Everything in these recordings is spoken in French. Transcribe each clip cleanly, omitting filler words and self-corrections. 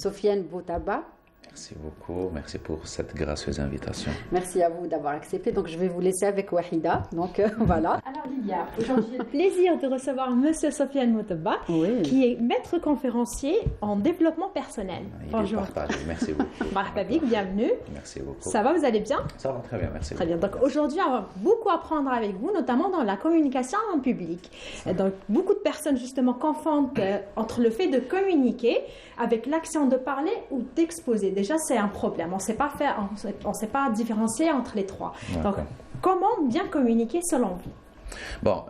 Sofiane Boutaba. Merci beaucoup, merci pour cette gracieuse invitation. Merci à vous d'avoir accepté. Donc je vais vous laisser avec Wahida. Donc voilà. Alors Lydia, aujourd'hui j'ai le plaisir de recevoir Monsieur Sofiane Boutaba, qui est maître conférencier en développement personnel. Bonjour. Merci beaucoup. Marhabik, bienvenue. Merci beaucoup. Ça va, vous allez bien? Ça va très bien, merci. Très bien. Donc aujourd'hui, on va beaucoup apprendre avec vous, notamment dans la communication en public. Donc beaucoup de personnes justement confondent entre le fait de communiquer avec l'action de parler ou d'exposer. Déjà, c'est un problème. On ne sait pas différencier entre les trois. Donc, comment bien communiquer selon vous? Bon,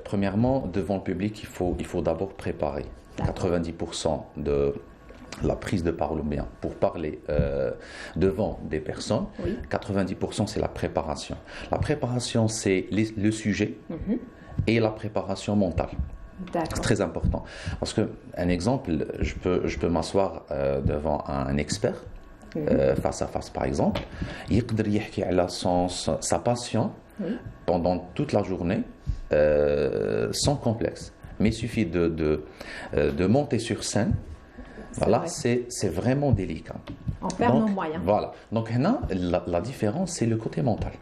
premièrement, devant le public, il faut d'abord préparer. 90% de la prise de parole ou bien pour parler devant des personnes, 90% c'est la préparation. La préparation, c'est le sujet et la préparation mentale. C'est très important. Parce qu'un exemple, je peux m'asseoir devant un expert, face à face par exemple, il peut parler sa passion pendant toute la journée, sans complexe. Mais il suffit de monter sur scène. Voilà, c'est vraiment délicat. On perd nos moyens. Voilà. Donc, la différence, c'est le côté mental.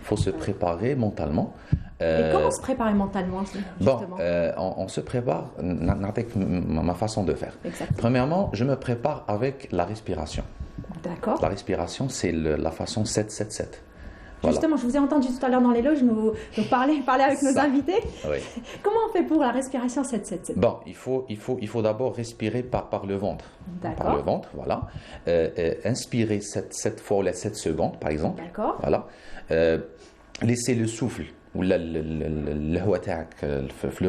Il faut se préparer mentalement. Et comment se préparer mentalement, justement? On se prépare avec ma façon de faire. Exactement. Premièrement, je me prépare avec la respiration. D'accord. La respiration, c'est la façon 7-7-7. Voilà. Justement, je vous ai entendu tout à l'heure dans les loges nous parler avec nos invités. Oui. Comment on fait pour la respiration 7-7-7? Bon, il faut d'abord respirer par le ventre. D'accord. Par le ventre, voilà. Inspirer 7 fois ou 7 secondes, par exemple. D'accord. Voilà. Laisser le souffle ou le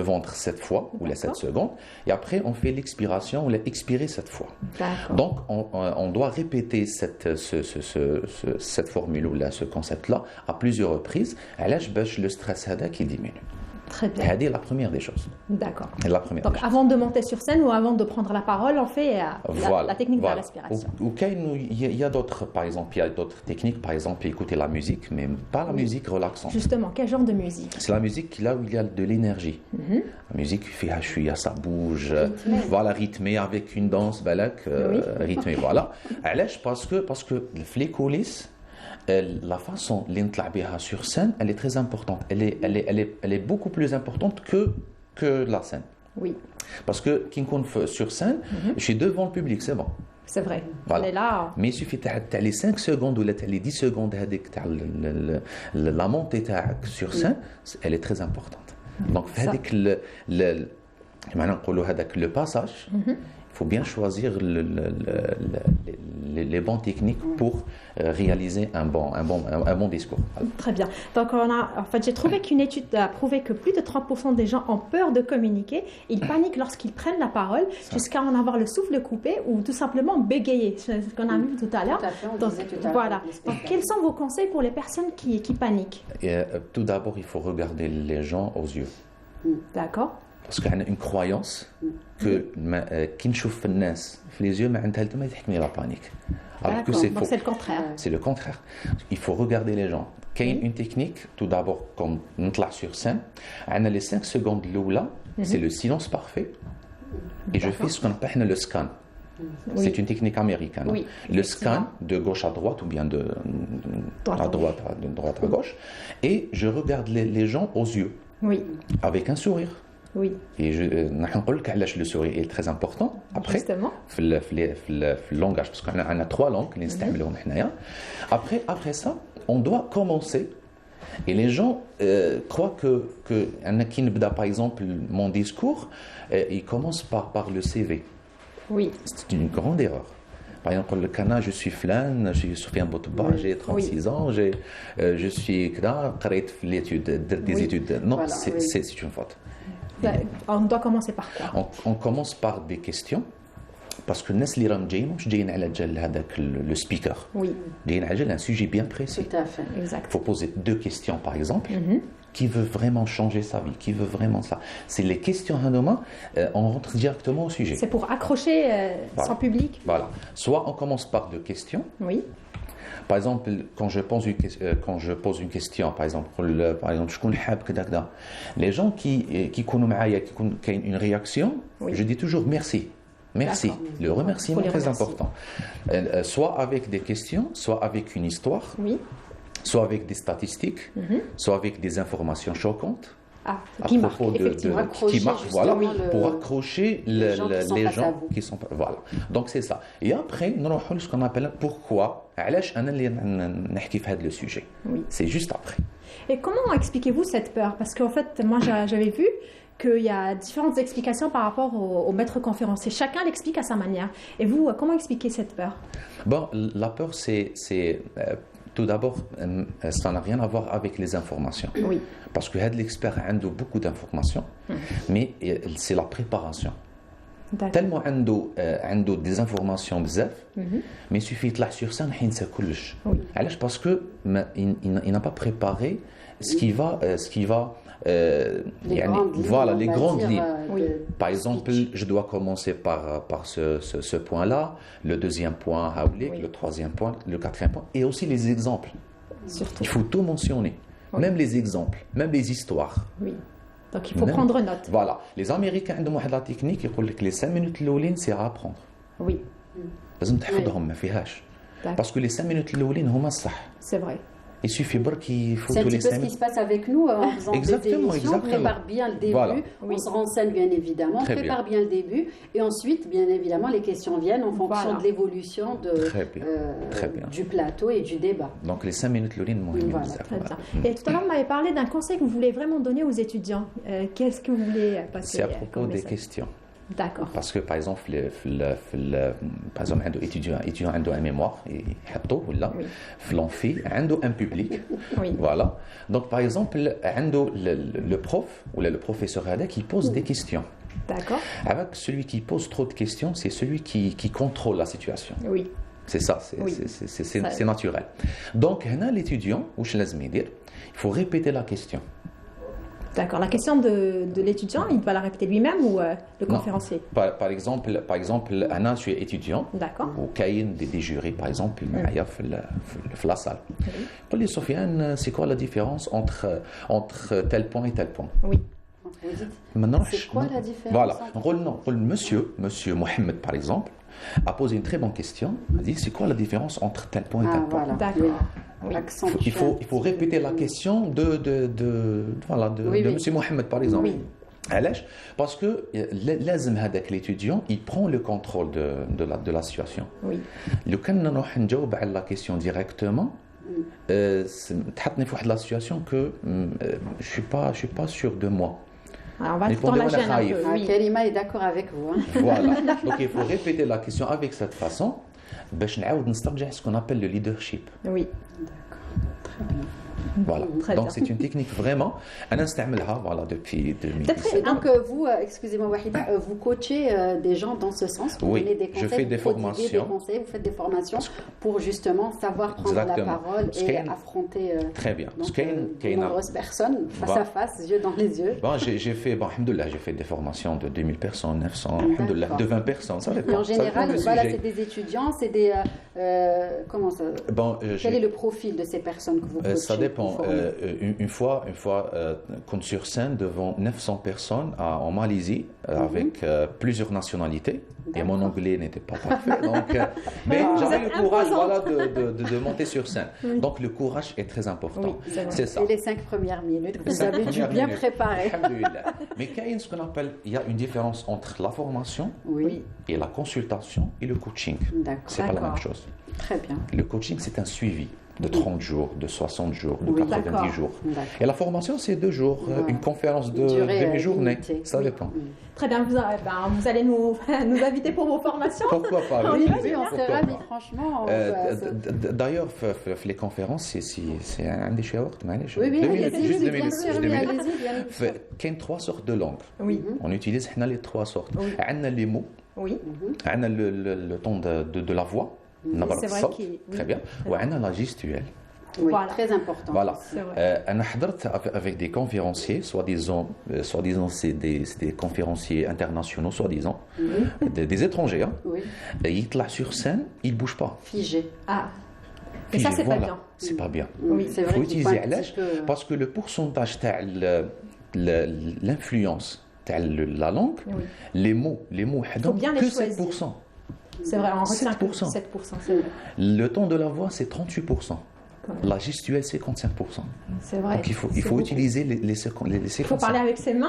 ventre 7 fois ou 7 secondes, et après on fait l'expiration ou l'expirer 7 fois. Donc on doit répéter cette formule ou ce concept-là à plusieurs reprises, le stress qui diminue. Très bien. C'est la première des choses. D'accord. Donc avant de monter sur scène ou avant de prendre la parole, on fait la technique de la respiration. Ou il y a d'autres, par exemple, il y a d'autres techniques, par exemple, écouter la musique, mais pas la musique relaxante. Justement, quel genre de musique? C'est la musique là où il y a de l'énergie. La musique ça bouge, voilà, rythmée avec une danse, rythmée, voilà. Parce que les coulisses, la façon dont sur scène, elle est très importante. Elle est beaucoup plus importante que la scène. Oui. Parce que quand on est sur scène, je suis devant le public, c'est bon. C'est vrai. Voilà. On est là. Mais il suffit de les 5 secondes ou les 10 secondes la montée sur scène, elle est très importante. Donc, le passage, il faut bien choisir les bonnes techniques pour réaliser un bon discours. Très bien. Donc, j'ai trouvé qu'une étude a prouvé que plus de 30% des gens ont peur de communiquer. Ils paniquent lorsqu'ils prennent la parole jusqu'à en avoir le souffle coupé ou tout simplement bégayer. C'est ce qu'on a vu tout à l'heure. Donc, voilà. Donc, quels sont vos conseils pour les personnes qui paniquent? Tout d'abord, il faut regarder les gens aux yeux. D'accord. Parce qu'on a une croyance que qui نشوف الناس في les yeux معناتها ما تحكمني la panique. Alors que c'est faux. C'est le contraire. C'est le contraire. Il faut regarder les gens. Il y a une technique, tout d'abord, comme on est sur scène, on a les 5 secondes là, c'est le silence parfait. Et je fais ce qu'on appelle le scan. C'est une technique américaine. Oui, le scan de gauche à droite ou bien de droite à gauche. Et je regarde les gens aux yeux. Oui. Avec un sourire. Oui. Et le sourire est très important. Après, le langage, parce qu'on a 3 langues. Après ça, on doit commencer. Et les gens croient que par exemple, mon discours, il commence par le CV. Oui. C'est une grande erreur. Par exemple, le Cana, je suis Flan, je suis Sofiane Boutaba, j'ai 36 ans, je suis des études. Non, c'est une faute. On doit commencer par quoi? On commence par des questions. Parce que le speaker, il a un sujet bien précis. Tout à fait. Exact. Il faut poser 2 questions, par exemple. Qui veut vraiment changer sa vie? Qui veut vraiment ça? C'est les questions on rentre directement au sujet. C'est pour accrocher son public. Voilà. Soit on commence par 2 questions. Oui. Par exemple, quand je pose une question, par exemple, les gens qui ont une réaction, je dis toujours merci. Merci. D'accord. Le remerciement Faut les est très remercier. important. Soit avec des questions, soit avec une histoire, Oui. soit avec des statistiques, soit avec des informations choquantes. Ah, À qui marque, propos effectivement. qui marque, voilà, justement le- pour accrocher les gens qui sont les face à gens vous. qui sont voilà. Donc c'est ça. Et après, nous allons ce qu'on appelle pourquoi علاش أنا اللي نحكي في هذا le sujet. Oui. C'est juste après. Et comment expliquez-vous cette peur? Parce qu'en fait, moi, j'avais vu qu'il y a différentes explications par rapport au maître conférencier. Chacun l'explique à sa manière. Et vous, comment expliquez cette peur? Bon, la peur, tout d'abord, ça n'a rien à voir avec les informations. Oui. Parce que l'expert a beaucoup d'informations, mais c'est la préparation. D'accord. Tellement عنده des informations بزاف, mais il suffit de la sur scène ينسى كلش. Oui. علاش parce que il n'a pas préparé ce qui va Les يعني, grandes lignes, voilà on les va grandes dire, lignes. Oui. Par exemple, je dois commencer par ce point-là, le deuxième point, Oui. le troisième point, le quatrième point, et aussi les exemples. Surtout. Il faut tout mentionner, Oui. même les exemples, même les histoires. Oui. Donc, il faut Même- prendre note. Voilà. Les Américains عندهم واحد la technique يقول لك les 5 minutes الأولين c'est à apprendre. Oui. لازم تحفظهم ما فيهاش. D'accord. Parce que les 5 minutes الأولين هما الصح. C'est vrai. Il suffit برك C'est un يفوتوا les petit peu 5 ce qui minutes. se passe avec nous en faisant Exactement, des émissions. On exactement. prépare bien le début, Voilà. on Oui. se renseigne bien évidemment, on Très prépare bien. le début, et ensuite, bien évidemment, les questions viennent en fonction Voilà. de l'évolution Très bien. Très bien. du plateau et du débat. Donc les 5 minutes الأولين مهمين Voilà. بزاف. Très Voilà. bien. Et tout à l'heure, vous m'avez parlé d'un conseil que vous voulez vraiment donner aux étudiants. Qu'est-ce que vous voulez passer C'est à propos comme des message? questions. D'accord. Parce que par exemple, par exemple, un étudiant a un mémoire, يحطوه ولا Oui. في l'amphi, عنده un public. Oui. Voilà. Donc par exemple, عنده le prof ou le professeur qui pose des questions. D'accord. Avec celui qui pose trop de questions, c'est celui qui contrôle la situation. Oui. C'est ça, c'est Oui. Ça- c'est naturel. Donc, هنا l'étudiant, واش لازم يدير? Il faut répéter la question. D'accord. La question de l'étudiant, il doit la répéter lui-même ou le Non. conférencier? Par exemple, أنا je suis étudiant. D'accord. وكاين des jurys par exemple معايا في la salle. يقول لي سفيان, c'est quoi la différence entre tel point et tel point? Oui. Vous dites, ما نروحش. c'est quoi la différence Voilà. entre- نقول non, نقول monsieur Mohamed par exemple a posé une très bonne question. Il dit c'est quoi la différence entre tel point et Ah, tel point? voilà. D'accord. Oui. Accentuer Il faut répéter la question Oui, de oui. monsieur Mohamed par exemple. Oui. علاش؟ Parce que لازم هذاك l'étudiant il prend le contrôle de la situation. Oui. لو كان نروح نجاوب على la question directement, تحطني في واحد la situation que je suis pas sûr de moi. Alors, on va Mais tout le temps la pour gêne un Dewala peu. Ah, Oui. Karima est d'accord avec vous. Hein. Voilà. Donc il faut répéter la question avec cette façon باش نعاود نسترجع ce qu'on appelle le leadership. Oui. Voilà. Très Donc bien. c'est une technique vraiment أنا نستعملها voilà depuis 2010. Peut-être Et donc, vous, excusez-moi Wahida, vous coachez des gens dans ce sens, vous Oui, donnez des je conseils, fais vous des prodiguez formations. des conseils, vous faites des formations pour justement savoir prendre Exactement. la parole Parce et qu'il y a une- affronter Très bien. donc, Parce qu'il y a une- de qu'il y a une- nombreuses personnes face Voilà. à face, yeux dans les yeux. Bon, j'ai fait, alhamdoulilah, j'ai fait des formations de 2000 personnes, 900, alhamdoulilah, de 20 personnes, ça dépend. Et en ça dépend général, du voilà, sujet. c'est des étudiants, c'est des... comment ça Bon, Quel est le profil de ces personnes que vous coachez ça dépend. vous formez Une fois, comme sur scène devant 900 personnes en Malaisie, avec plusieurs nationalités. Et mon anglais n'était pas parfait. Donc, mais j'avais le courage voilà, de monter sur scène. Donc le courage est très important. Oui, c'est vrai. C'est ça. Et les 5 premières minutes, Les vous 5 avez dû premières bien minutes. préparer. Alhamdoulilah. Mais ce qu'on appelle, il y a une différence entre la formation Oui, et la consultation et le coaching. d'accord. C'est pas la même D'accord. chose. Très bien. Le coaching, c'est un suivi de 30 jours, de 60 jours, de Oui, 90 d'accord. jours. D'accord. Et la formation, c'est 2 jours, Voilà. une conférence de Durée, demi-journée. limitée. Ça Oui. dépend. Très bien. Vous allez nous inviter pour vos formations. Pourquoi pas On avec y va, plaisir, Oui, on serait pourquoi ravis, pas. franchement. D'ailleurs, les conférences, c'est un des choix. Oui, oui, 2 minutes, allez-y, juste oui, 2 bien minutes. sûr, juste oui, 2 minutes. allez-y, bien sûr. Il y a 3 sortes de langues. Oui. On utilise les 3 sortes. Oui. On a les mots, Oui. on a le ton de la voix, نبرة C'est vrai الصوت. qu'il- oui. Très bien. وعندنا la gestuelle. Oui, Voilà. très important. Voilà. C'est vrai. أنا حضرت avec des conférenciers, soi-disant c'est des conférenciers internationaux, soi-disant, des étrangers. Hein. Oui, يطلع sur scène, il bouge pas. figé. Ah. Et ça, Figé, c'est pas voilà. bien. C'est pas bien. Oui. C'est vrai faut qu'il utiliser faut un petit علاش peu... parce que le pourcentage تاع l'influence la langue, Oui. les mots, Faut bien les que choisir. 7%. C'est vrai, on retient que 7%. 7%, c'est vrai. Le ton de la voix, c'est 38%. La gestuelle, c'est 55%. C'est vrai. Donc il faut beaucoup. utiliser les Il faut 55%. parler avec ses mains,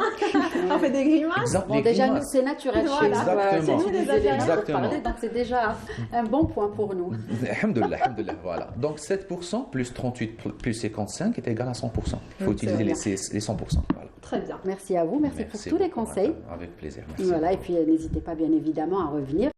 on fait des grimaces. Exact, Bon, les déjà, nous, grimaces. c'est naturel chez Voilà. nous. Exactement. C'est nous, les Algériens, pour Exactement. parler, donc c'est déjà un bon point pour nous. Alhamdoulilah, voilà. Donc 7% plus 38 plus 55 est égal à 100%. Il faut Oui, utiliser c'est les 100%. Voilà. Très bien. Merci à vous, merci pour tous les conseils. Avec plaisir. Merci. Voilà, et puis n'hésitez pas bien évidemment à revenir.